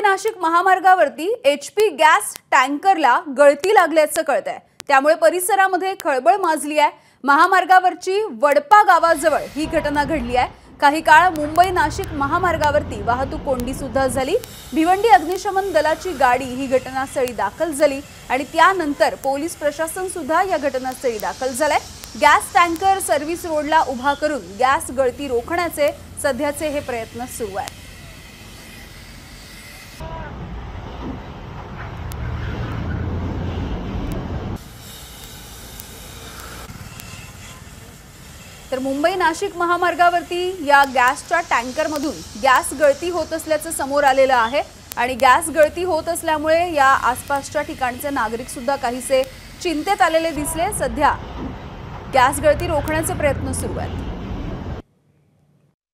Nashik महामार्गावरती HP gas टँकरला गळती लागल्याचं कळतंय। त्यामुळे परिसरामध्ये खळबळ माजली आहे। महामार्गावरची वडपा गावाजवळ ही घटना घडली आहे। काही काळ मुंबई नाशिक महामार्गावरती वाहतूक कोंडी सुद्धा झाली। भिवंडी अग्निशमन दलाची गाडी ही घटनास्थळी दाखल झाली आणि त्यानंतर पोलीस प्रशासन सुद्धा या घटनास्थळी दाखल झाले। गॅस टँकर सर्व्हिस रोडला उभा करून गॅस गळती रोखण्याचे सध्याचे हे प्रयत्न सुरू आहेत। तर मुंबई नाशिक महामार्गावरती या गॅसच्या टँकरमधून गॅस गळती होत असल्याचं समोर आलेलं आहे आणि गॅस गळती होत असल्यामुळे या आसपासच्या ठिकाणचे नागरिक सुद्धा काहीसे चिंतेत आलेले दिसले। सध्या गॅस गळती रोखण्याचे प्रयत्न सुरू आहेत।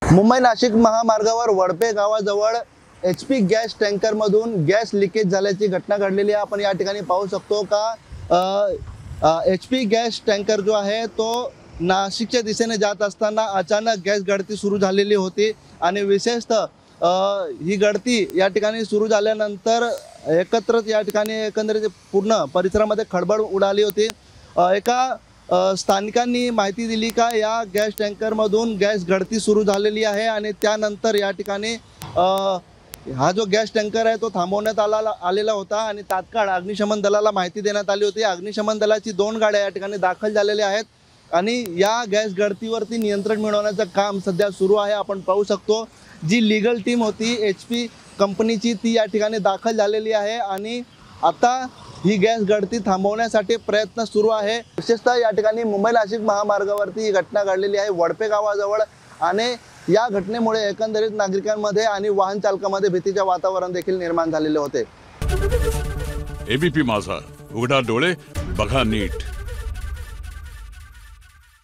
मुंबई नाशिक महामार्गावर वडपे गावाजवळ HP गॅस टँकरमधून गॅस लिकेज झाल्याची घटना घडलेली आहे। आपण या ठिकाणी पाहू शकतो का HP गॅस टँकर जो आहे तो नाशिकच्या दिशेने जात असताना अचानक गॅस गळती सुरू झालेली होती आणि विशेषतः ही गळती या ठिकाणी सुरू झाल्यानंतर एकत्रच या ठिकाणी एकंदरीत पूर्ण परिसरामध्ये खळबळ उडाली होती। एका स्थानिकांनी माहिती दिली का या गॅस टँकरमधून गॅस गळती सुरू झालेली आहे आणि त्यानंतर या ठिकाणी हा जो गॅस टँकर आहे तो थांबवण्यात आलेला होता आणि तात्काळ अग्निशमन दलाला माहिती देण्यात आली होती। अग्निशमन दलाची 2 गाड्या या ठिकाणी दाखल झालेल्या आहेत आणि या गॅस गळतीवरती नियंत्रण मिळवण्याचं काम सध्या सुरू आहे। आपण पाहू शकतो जी लीगल टीम होती HP कंपनीची ती या ठिकाणी दाखल झालेली आहे आणि आता ही गॅस गळती थांबवण्यासाठी प्रयत्न सुरू आहे। विशेषतः या ठिकाणी मुंबई नाशिक महामार्गावरती ही घटना घडलेली आहे वडपे गावाजवळ आणि या घटनेमुळे एकंदरीत नागरिकांमध्ये आणि वाहन चालकांमध्ये भीतीचे वातावरण देखील निर्माण झालेले होते। ABP माझा, उघडा डोळे बघा नीट।